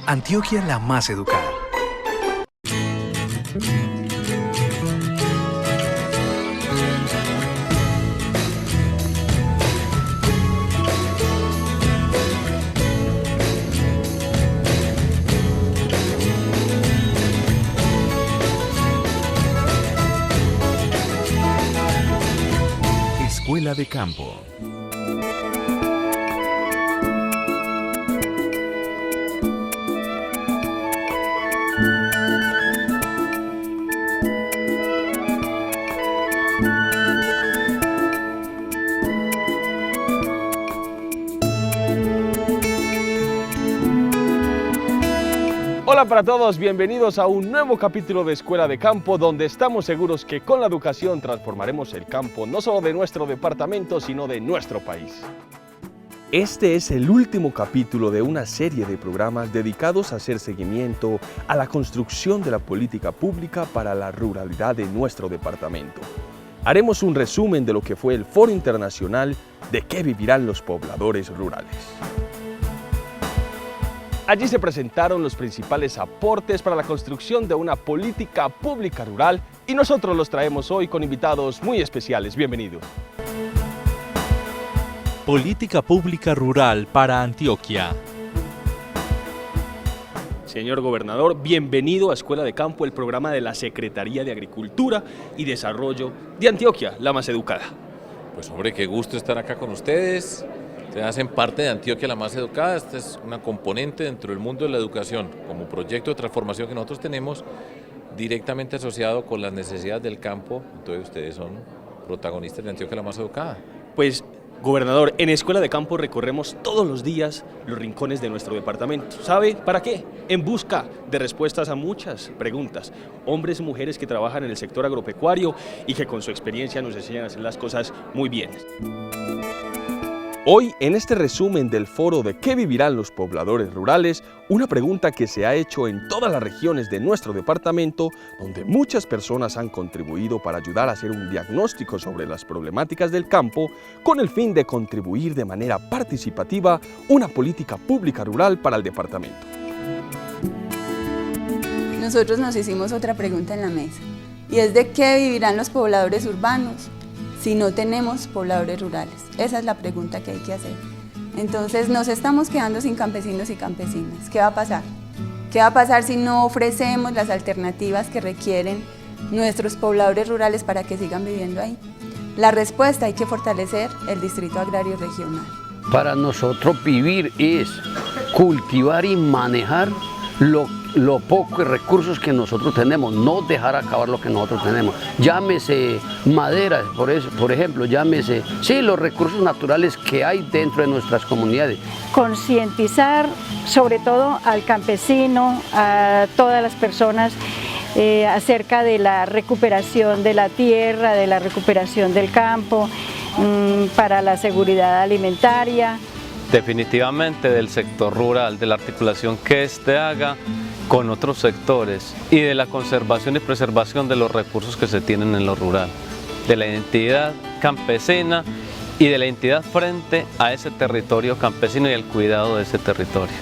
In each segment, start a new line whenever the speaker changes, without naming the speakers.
Antioquia la más educada.
Escuela de Campo.
Hola para todos, bienvenidos a un nuevo capítulo de Escuela de Campo, donde estamos seguros que con la educación transformaremos el campo no solo de nuestro departamento, sino de nuestro país. Este es el último capítulo de una serie de programas dedicados a hacer seguimiento a la construcción de la política pública para la ruralidad de nuestro departamento. Haremos un resumen de lo que fue el Foro Internacional de qué vivirán los pobladores rurales. Allí se presentaron los principales aportes para la construcción de una política pública rural y nosotros los traemos hoy con invitados muy especiales. Bienvenidos.
Política pública rural para Antioquia.
Señor Gobernador, bienvenido a Escuela de Campo, el programa de la Secretaría de Agricultura y Desarrollo de Antioquia, la más educada.
Pues hombre, qué gusto estar acá con ustedes. Ustedes hacen parte de Antioquia la más educada. Esta es una componente dentro del mundo de la educación, como proyecto de transformación que nosotros tenemos directamente asociado con las necesidades del campo. Entonces ustedes son protagonistas de Antioquia la más educada.
Pues, Gobernador, en Escuela de Campo recorremos todos los días los rincones de nuestro departamento. ¿Sabe para qué? En busca de respuestas a muchas preguntas. Hombres y mujeres que trabajan en el sector agropecuario y que con su experiencia nos enseñan a hacer las cosas muy bien. Hoy, en este resumen del foro de qué vivirán los pobladores rurales, una pregunta que se ha hecho en todas las regiones de nuestro departamento, donde muchas personas han contribuido para ayudar a hacer un diagnóstico sobre las problemáticas del campo, con el fin de contribuir de manera participativa una política pública rural para el departamento.
Nosotros nos hicimos otra pregunta en la mesa, y es de qué vivirán los pobladores urbanos si no tenemos pobladores rurales. Esa es la pregunta que hay que hacer. Entonces nos estamos quedando sin campesinos y campesinas. ¿Qué va a pasar? ¿Qué va a pasar si no ofrecemos las alternativas que requieren nuestros pobladores rurales para que sigan viviendo ahí? La respuesta: hay que fortalecer el Distrito Agrario Regional.
Para nosotros vivir es cultivar y manejar lo poco de recursos que nosotros tenemos, no dejar acabar lo que nosotros tenemos. Llámese madera, por ejemplo, llámese, sí, los recursos naturales que hay dentro de nuestras comunidades.
Concientizar sobre todo al campesino, a todas las personas, acerca de la recuperación de la tierra, de la recuperación del campo, para la seguridad alimentaria.
Definitivamente del sector rural, de la articulación que éste haga con otros sectores y de la conservación y preservación de los recursos que se tienen en lo rural, de la identidad campesina y de la identidad frente a ese territorio campesino y el cuidado de ese territorio.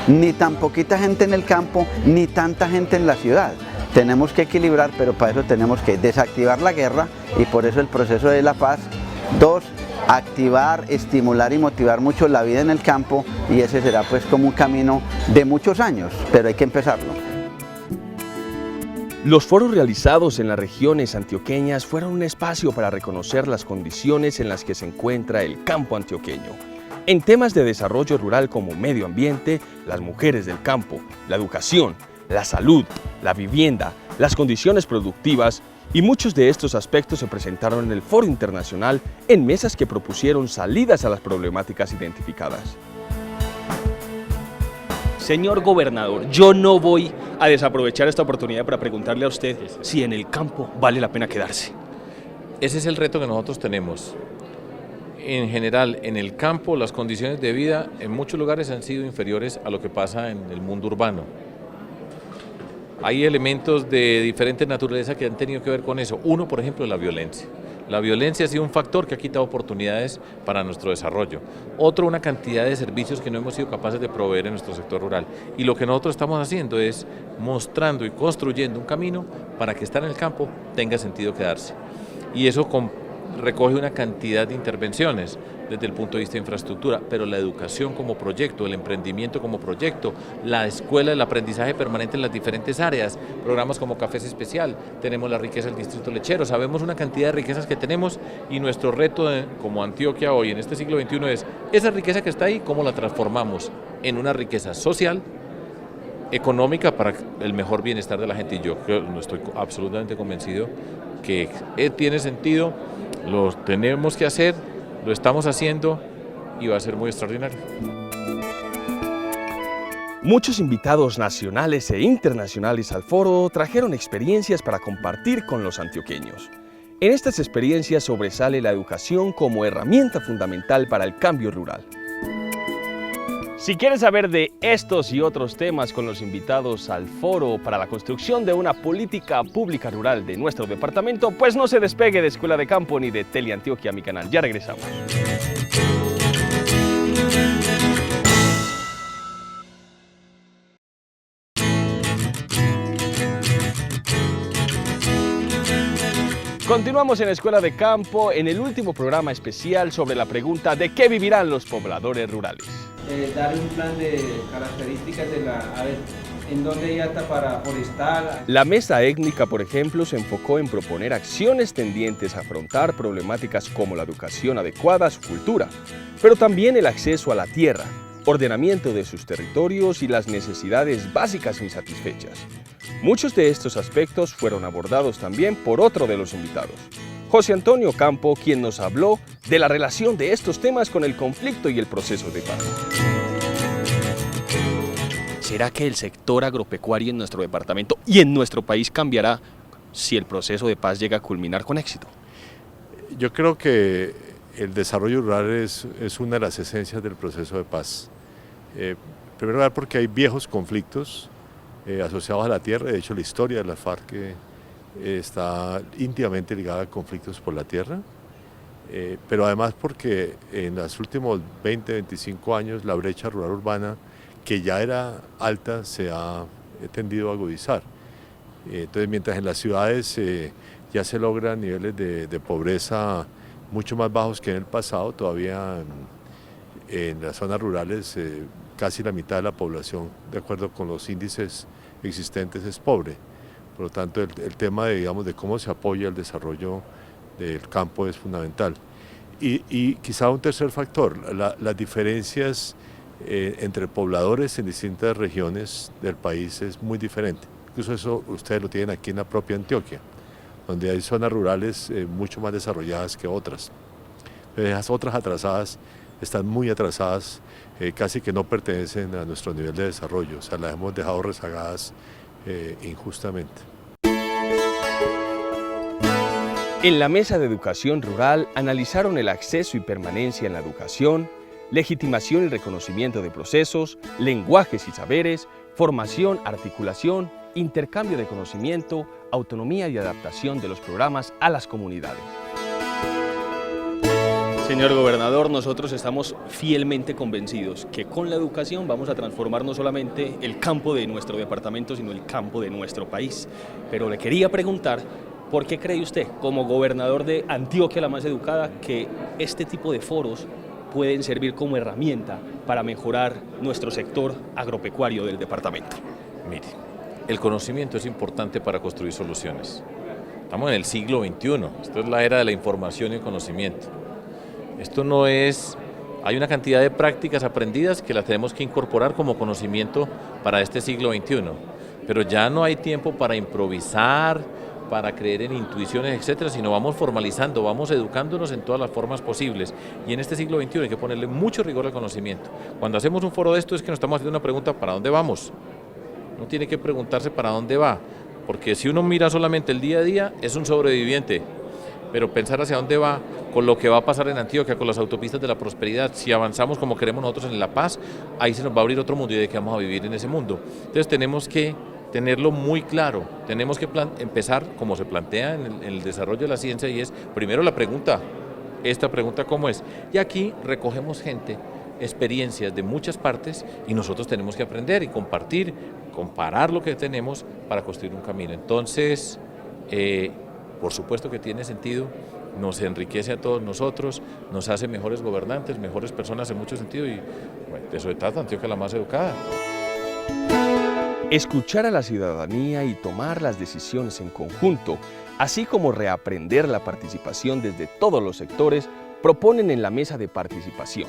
Ni tan poquita gente en el campo, ni tanta gente en la ciudad. Tenemos que equilibrar, pero para eso tenemos que desactivar la guerra y por eso el proceso de la paz. 2, activar, estimular y motivar mucho la vida en el campo, y ese será pues como un camino de muchos años, pero hay que empezarlo.
Los foros realizados en las regiones antioqueñas fueron un espacio para reconocer las condiciones en las que se encuentra el campo antioqueño. En temas de desarrollo rural como medio ambiente, las mujeres del campo, la educación, la salud, la vivienda, las condiciones productivas, y muchos de estos aspectos se presentaron en el Foro Internacional en mesas que propusieron salidas a las problemáticas identificadas. Señor Gobernador, yo no voy a desaprovechar esta oportunidad para preguntarle a usted si en el campo vale la pena quedarse.
Ese es el reto que nosotros tenemos. En general, en el campo las condiciones de vida en muchos lugares han sido inferiores a lo que pasa en el mundo urbano. Hay elementos de diferente naturaleza que han tenido que ver con eso. Uno, por ejemplo, la violencia. La violencia ha sido un factor que ha quitado oportunidades para nuestro desarrollo. Otro, una cantidad de servicios que no hemos sido capaces de proveer en nuestro sector rural. Y lo que nosotros estamos haciendo es mostrando y construyendo un camino para que estar en el campo tenga sentido quedarse. Y eso recoge una cantidad de intervenciones desde el punto de vista de infraestructura, pero la educación como proyecto, el emprendimiento como proyecto, la escuela, el aprendizaje permanente en las diferentes áreas, programas como Cafés Especial, tenemos la riqueza del distrito lechero, sabemos una cantidad de riquezas que tenemos y nuestro reto como Antioquia hoy en este siglo XXI es esa riqueza que está ahí, cómo la transformamos en una riqueza social, económica para el mejor bienestar de la gente. Y yo estoy absolutamente convencido que tiene sentido, lo tenemos que hacer, lo estamos haciendo y va a ser muy extraordinario.
Muchos invitados nacionales e internacionales al foro trajeron experiencias para compartir con los antioqueños. En estas experiencias sobresale la educación como herramienta fundamental para el cambio rural. Si quieres saber de estos y otros temas con los invitados al foro para la construcción de una política pública rural de nuestro departamento, pues no se despegue de Escuela de Campo ni de Teleantioquia, mi canal. Ya regresamos. Continuamos en Escuela de Campo en el último programa especial sobre la pregunta de qué vivirán los pobladores rurales.
Dar un plan de características de a ver, en dónde ya está para forestal.
La mesa étnica, por ejemplo, se enfocó en proponer acciones tendientes a afrontar problemáticas como la educación adecuada a su cultura, pero también el acceso a la tierra, ordenamiento de sus territorios y las necesidades básicas insatisfechas. Muchos de estos aspectos fueron abordados también por otro de los invitados, José Antonio Campo, quien nos habló de la relación de estos temas con el conflicto y el proceso de paz. ¿Será que el sector agropecuario en nuestro departamento y en nuestro país cambiará si el proceso de paz llega a culminar con éxito?
Yo creo que el desarrollo rural es una de las esencias del proceso de paz. En primer lugar porque hay viejos conflictos asociados a la tierra. De hecho, la historia de la FARC está íntimamente ligada a conflictos por la tierra, pero además porque en los últimos 20-25 años la brecha rural urbana, que ya era alta, se ha tendido a agudizar. Entonces, mientras en las ciudades ya se logran niveles de pobreza mucho más bajos que en el pasado, todavía en las zonas rurales casi la mitad de la población, de acuerdo con los índices existentes, es pobre. Por lo tanto, el tema de cómo se apoya el desarrollo del campo es fundamental. Y quizá un tercer factor, las diferencias entre pobladores en distintas regiones del país es muy diferente. Incluso eso ustedes lo tienen aquí en la propia Antioquia, donde hay zonas rurales mucho más desarrolladas que otras. Pero esas otras atrasadas están muy atrasadas, casi que no pertenecen a nuestro nivel de desarrollo, o sea, las hemos dejado rezagadas injustamente.
En la mesa de educación rural analizaron el acceso y permanencia en la educación, legitimación y reconocimiento de procesos, lenguajes y saberes, formación, articulación, intercambio de conocimiento, autonomía y adaptación de los programas a las comunidades. Señor gobernador, nosotros estamos fielmente convencidos que con la educación vamos a transformar no solamente el campo de nuestro departamento, sino el campo de nuestro país. Pero le quería preguntar, ¿por qué cree usted, como gobernador de Antioquia la más educada, que este tipo de foros pueden servir como herramienta para mejorar nuestro sector agropecuario del departamento?
Mire, el conocimiento es importante para construir soluciones. Estamos en el siglo XXI, esto es la era de la información y el conocimiento. Esto no es, hay una cantidad de prácticas aprendidas que las tenemos que incorporar como conocimiento para este siglo XXI, pero ya no hay tiempo para improvisar, para creer en intuiciones, etcétera, sino vamos formalizando, vamos educándonos en todas las formas posibles. Y en este siglo XXI hay que ponerle mucho rigor al conocimiento. Cuando hacemos un foro de esto es que nos estamos haciendo una pregunta: ¿para dónde vamos? Uno tiene que preguntarse para dónde va, porque si uno mira solamente el día a día, es un sobreviviente. Pero pensar hacia dónde va, con lo que va a pasar en Antioquia, con las autopistas de la prosperidad, si avanzamos como queremos nosotros en La Paz, ahí se nos va a abrir otro mundo y de qué vamos a vivir en ese mundo. Entonces tenemos que tenerlo muy claro. Tenemos que empezar como se plantea en el desarrollo de la ciencia, y es primero la pregunta, esta pregunta ¿cómo es? Y aquí recogemos gente, experiencias de muchas partes, y nosotros tenemos que aprender y compartir, comparar lo que tenemos para construir un camino. Entonces, por supuesto que tiene sentido, nos enriquece a todos nosotros, nos hace mejores gobernantes, mejores personas en mucho sentido, y bueno, de eso se trata Antioquia la más educada.
Escuchar a la ciudadanía y tomar las decisiones en conjunto, así como reaprender la participación desde todos los sectores, proponen en la mesa de participación.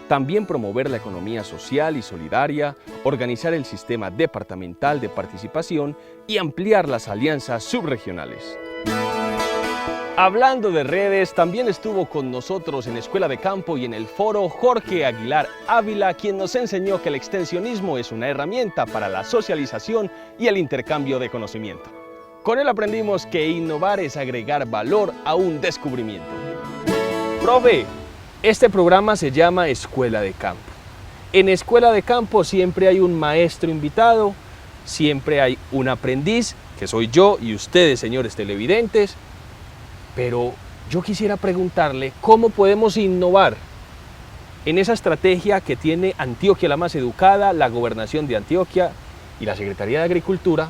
También promover la economía social y solidaria, organizar el sistema departamental de participación y ampliar las alianzas subregionales. Hablando de redes, también estuvo con nosotros en Escuela de Campo y en el foro Jorge Aguilar Ávila, quien nos enseñó que el extensionismo es una herramienta para la socialización y el intercambio de conocimiento. Con él aprendimos que innovar es agregar valor a un descubrimiento. Profe, este programa se llama Escuela de Campo. En Escuela de Campo siempre hay un maestro invitado, siempre hay un aprendiz, que soy yo y ustedes, señores televidentes. Pero yo quisiera preguntarle cómo podemos innovar en esa estrategia que tiene Antioquia la más educada, la Gobernación de Antioquia y la Secretaría de Agricultura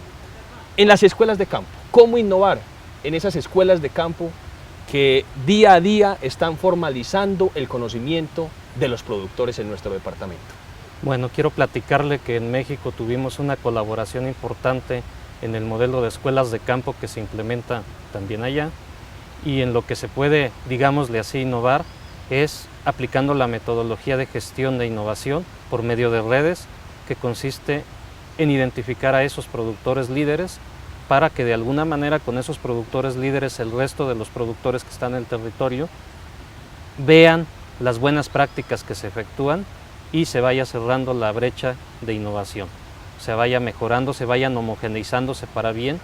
en las escuelas de campo. ¿Cómo innovar en esas escuelas de campo que día a día están formalizando el conocimiento de los productores en nuestro departamento?
Bueno, quiero platicarle que en México tuvimos una colaboración importante en el modelo de escuelas de campo que se implementa también allá. Y en lo que se puede, digámosle así, innovar es aplicando la metodología de gestión de innovación por medio de redes, que consiste en identificar a esos productores líderes para que de alguna manera con esos productores líderes el resto de los productores que están en el territorio vean las buenas prácticas que se efectúan y se vaya cerrando la brecha de innovación, se vaya mejorando, se vayan homogeneizándose para bien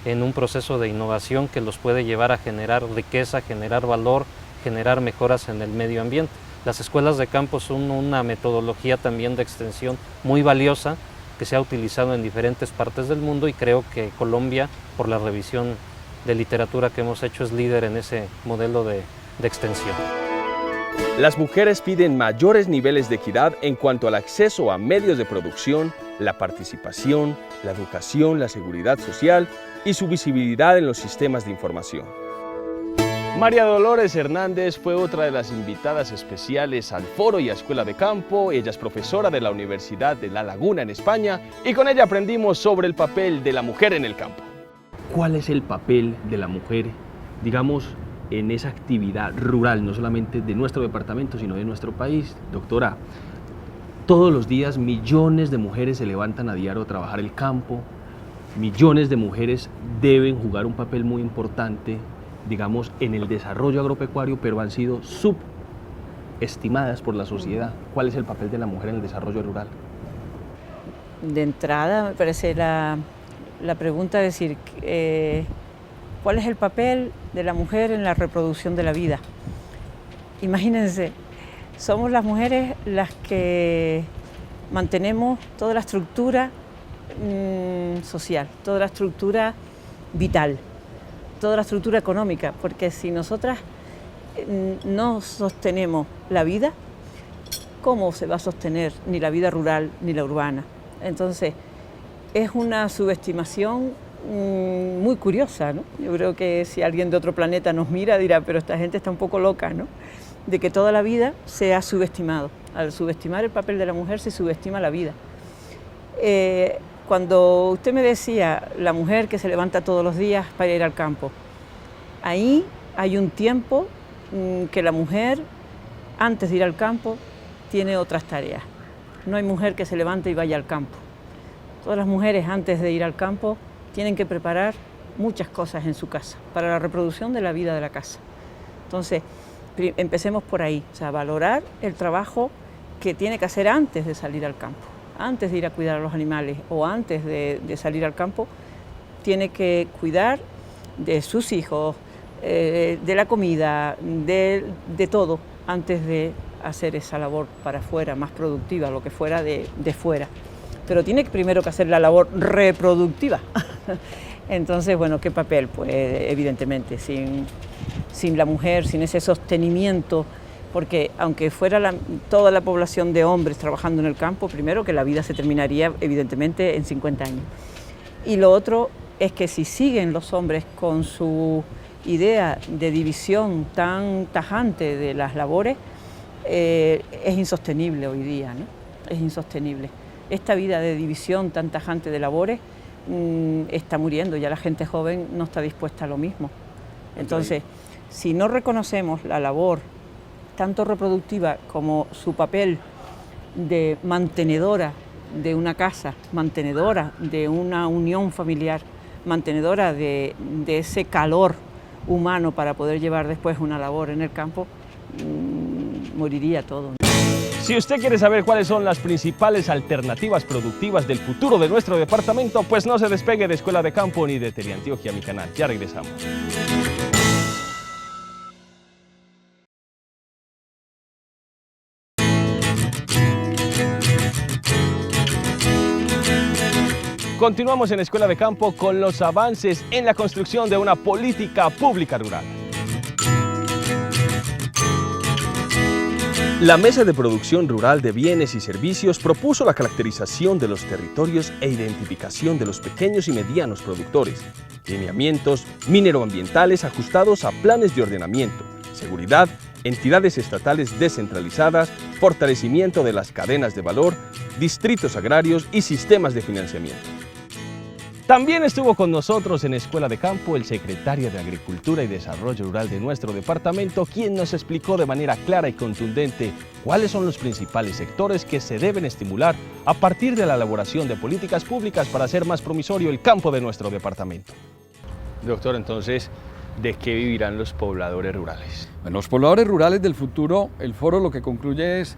en un proceso de innovación que los puede llevar a generar riqueza, generar valor, generar mejoras en el medio ambiente. Las escuelas de campo son una metodología también de extensión muy valiosa que se ha utilizado en diferentes partes del mundo, y creo que Colombia, por la revisión de literatura que hemos hecho, es líder en ese modelo de extensión.
Las mujeres piden mayores niveles de equidad en cuanto al acceso a medios de producción, la participación, la educación, la seguridad social y su visibilidad en los sistemas de información. María Dolores Hernández fue otra de las invitadas especiales al foro y a Escuela de Campo. Ella es profesora de la Universidad de La Laguna en España, y con ella aprendimos sobre el papel de la mujer en el campo. ¿Cuál es el papel de la mujer, digamos, en esa actividad rural, no solamente de nuestro departamento, sino de nuestro país? Doctora, todos los días millones de mujeres se levantan a diario a trabajar el campo, millones de mujeres deben jugar un papel muy importante, digamos, en el desarrollo agropecuario, pero han sido subestimadas por la sociedad. ¿Cuál es el papel de la mujer en el desarrollo rural?
De entrada, me parece la pregunta es decir, ¿cuál es el papel de la mujer en la reproducción de la vida? Imagínense, somos las mujeres las que mantenemos toda la estructura social, toda la estructura vital, toda la estructura económica, porque si nosotras no sostenemos la vida, ¿cómo se va a sostener ni la vida rural ni la urbana? Entonces, es una subestimación muy curiosa, ¿no? Yo creo que si alguien de otro planeta nos mira dirá, pero esta gente está un poco loca, ¿no? De que toda la vida se ha subestimado. Al subestimar el papel de la mujer se subestima la vida. Cuando usted me decía la mujer que se levanta todos los días para ir al campo, ahí hay un tiempo que la mujer, antes de ir al campo, tiene otras tareas. No hay mujer que se levante y vaya al campo. Todas las mujeres, antes de ir al campo, tienen que preparar muchas cosas en su casa, para la reproducción de la vida de la casa. Entonces, empecemos por ahí, o sea, valorar el trabajo que tiene que hacer antes de salir al campo. Antes de ir a cuidar a los animales o antes de salir al campo, tiene que cuidar de sus hijos, de la comida, de todo, antes de hacer esa labor para afuera, más productiva, lo que fuera de fuera.
pero tiene primero que hacer la labor reproductiva. Entonces, bueno, ¿qué papel? Pues evidentemente, sin la mujer, sin ese sostenimiento, porque aunque fuera toda la población de hombres trabajando en el campo, primero que la vida se terminaría evidentemente en 50 años. Y lo otro es que si siguen los hombres con su idea de división tan tajante de las labores, es insostenible hoy día, ¿no? Es insostenible. Esta vida de división tan tajante de labores está muriendo, ya la gente joven no está dispuesta a lo mismo. Entonces, si no reconocemos la labor tanto reproductiva como su papel de mantenedora de una casa, mantenedora de una unión familiar, mantenedora de ese calor humano para poder llevar después una labor en el campo, moriría todo.
Si usted quiere saber cuáles son las principales alternativas productivas del futuro de nuestro departamento, pues no se despegue de Escuela de Campo ni de Teleantioquia, mi canal. Ya regresamos. Continuamos en Escuela de Campo con los avances en la construcción de una política pública rural. La Mesa de Producción Rural de Bienes y Servicios propuso la caracterización de los territorios e identificación de los pequeños y medianos productores, lineamientos mineroambientales ajustados a planes de ordenamiento, seguridad, entidades estatales descentralizadas, fortalecimiento de las cadenas de valor, distritos agrarios y sistemas de financiamiento. También estuvo con nosotros en Escuela de Campo el secretario de Agricultura y Desarrollo Rural de nuestro departamento, quien nos explicó de manera clara y contundente cuáles son los principales sectores que se deben estimular a partir de la elaboración de políticas públicas para hacer más promisorio el campo de nuestro departamento. Doctor, entonces, ¿de qué vivirán los pobladores rurales?
Bueno, los pobladores rurales del futuro, el foro lo que concluye es,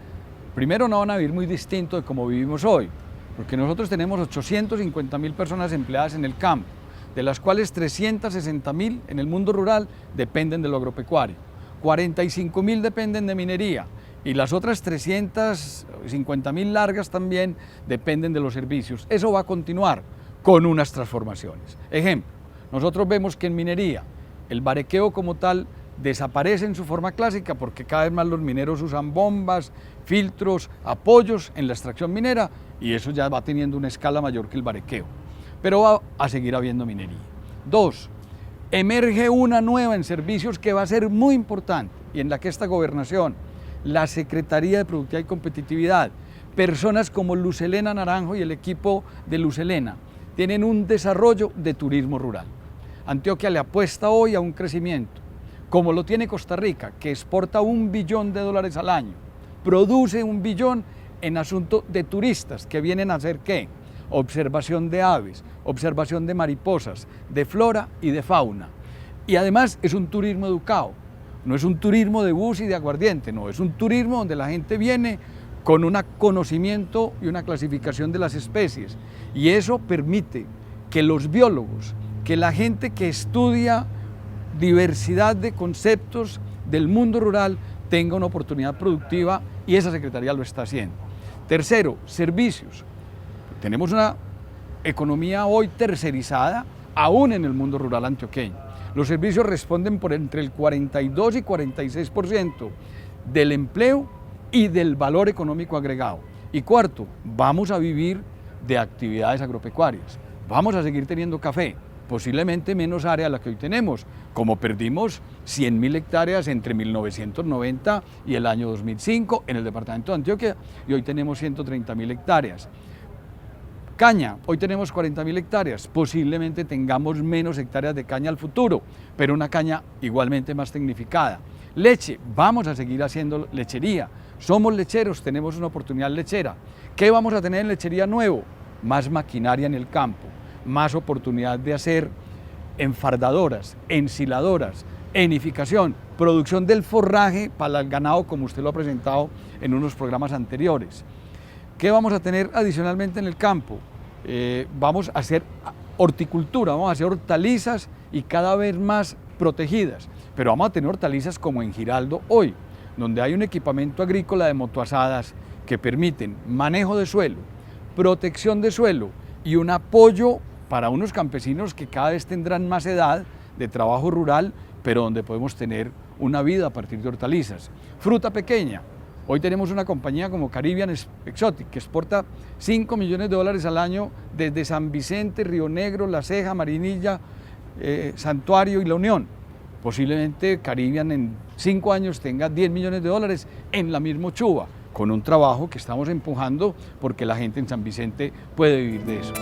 primero no van a vivir muy distinto de como vivimos hoy, porque nosotros tenemos 850.000 personas empleadas en el campo, de las cuales 360.000 en el mundo rural dependen de lo agropecuario, 45.000 dependen de minería y las otras 350.000 largas también dependen de los servicios. Eso va a continuar con unas transformaciones. Ejemplo, nosotros vemos que en minería el barequeo como tal desaparece en su forma clásica porque cada vez más los mineros usan bombas, filtros, apoyos en la extracción minera y eso ya va teniendo una escala mayor que el barequeo, pero va a seguir habiendo minería. 2. Emerge una nueva en servicios que va a ser muy importante y en la que esta gobernación, la Secretaría de Productividad y Competitividad, personas como Luz Helena Naranjo y el equipo de Luz Helena tienen un desarrollo de turismo rural. Antioquia le apuesta hoy a un crecimiento, como lo tiene Costa Rica, que exporta $1 billón al año, produce $1 billón en asunto de turistas que vienen a hacer ¿qué? Observación de aves, observación de mariposas, de flora y de fauna. Y además es un turismo educado, no es un turismo de bus y de aguardiente, no, es un turismo donde la gente viene con un conocimiento y una clasificación de las especies. Y eso permite que los biólogos, que la gente que estudia diversidad de conceptos del mundo rural tenga una oportunidad productiva y esa Secretaría lo está haciendo. Tercero, servicios. Tenemos una economía hoy tercerizada aún en el mundo rural antioqueño. Los servicios responden por entre el 42 y 46% del empleo y del valor económico agregado. Y cuarto, vamos a vivir de actividades agropecuarias. Vamos a seguir teniendo café, posiblemente menos área a la que hoy tenemos, como perdimos 100.000 hectáreas entre 1990 y el año 2005 en el departamento de Antioquia y hoy tenemos 130.000 hectáreas. Caña, hoy tenemos 40.000 hectáreas, posiblemente tengamos menos hectáreas de caña al futuro, pero una caña igualmente más tecnificada. Leche, vamos a seguir haciendo lechería, somos lecheros, tenemos una oportunidad lechera. ¿Qué vamos a tener en lechería nuevo? Más maquinaria en el campo, más oportunidad de hacer enfardadoras, ensiladoras, enificación, producción del forraje para el ganado como usted lo ha presentado en unos programas anteriores. ¿Qué vamos a tener adicionalmente en el campo? Vamos a hacer horticultura, vamos a hacer hortalizas y cada vez más protegidas, pero vamos a tener hortalizas como en Giraldo hoy, donde hay un equipamiento agrícola de motoazadas que permiten manejo de suelo, protección de suelo y un apoyo para unos campesinos que cada vez tendrán más edad de trabajo rural, pero donde podemos tener una vida a partir de hortalizas. Fruta pequeña. Hoy tenemos una compañía como Caribbean Exotic que exporta $5 millones al año desde San Vicente, Río Negro, La Ceja, Marinilla, Santuario y La Unión. Posiblemente Caribbean en 5 años tenga $10 millones en la misma Ochuva, con un trabajo que estamos empujando porque la gente en San Vicente puede vivir de eso.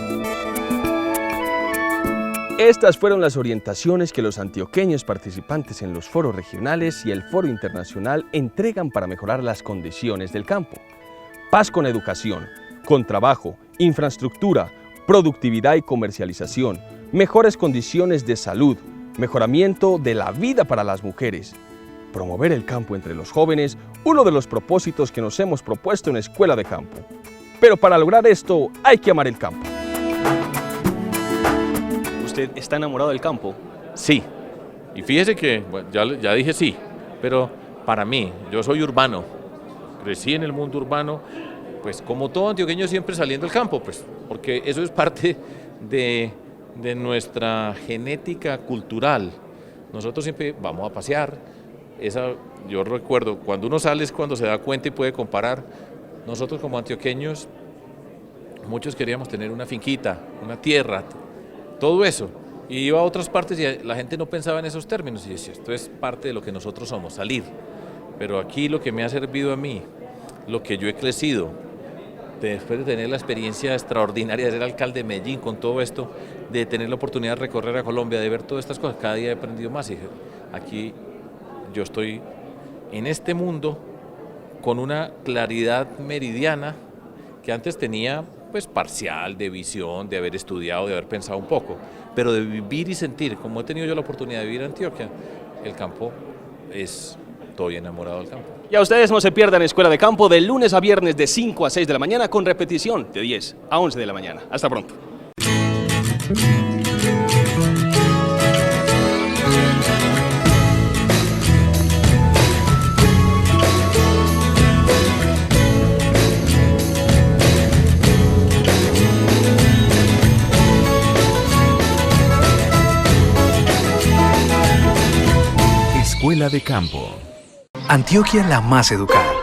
Estas fueron las orientaciones que los antioqueños participantes en los foros regionales y el foro internacional entregan para mejorar las condiciones del campo. Paz con educación, con trabajo, infraestructura, productividad y comercialización, mejores condiciones de salud, mejoramiento de la vida para las mujeres. Promover el campo entre los jóvenes, uno de los propósitos que nos hemos propuesto en Escuela de Campo. Pero para lograr esto hay que amar el campo. ¿Usted está enamorado del campo?
Sí, y fíjese que, bueno, ya dije sí, pero para mí, yo soy urbano, crecí en el mundo urbano, pues como todo antioqueño siempre saliendo del campo, pues porque eso es parte de nuestra genética cultural. Nosotros siempre vamos a pasear, yo recuerdo, cuando uno sale es cuando se da cuenta y puede comparar. Nosotros como antioqueños, muchos queríamos tener una finquita, una tierra, todo eso, y iba a otras partes y la gente no pensaba en esos términos y decía, esto es parte de lo que nosotros somos, salir. Pero aquí lo que me ha servido a mí, lo que yo he crecido, después de tener la experiencia extraordinaria de ser alcalde de Medellín con todo esto, de tener la oportunidad de recorrer a Colombia, de ver todas estas cosas, cada día he aprendido más y aquí yo estoy en este mundo con una claridad meridiana que antes tenía pues parcial, de visión, de haber estudiado, de haber pensado un poco, pero de vivir y sentir, como he tenido yo la oportunidad de vivir en Antioquia, el campo estoy enamorado del campo.
Y a ustedes no se pierdan Escuela de Campo de lunes a viernes de 5 a 6 de la mañana con repetición de 10 a 11 de la mañana. Hasta pronto.
Escuela de Campo. Antioquia la más educada.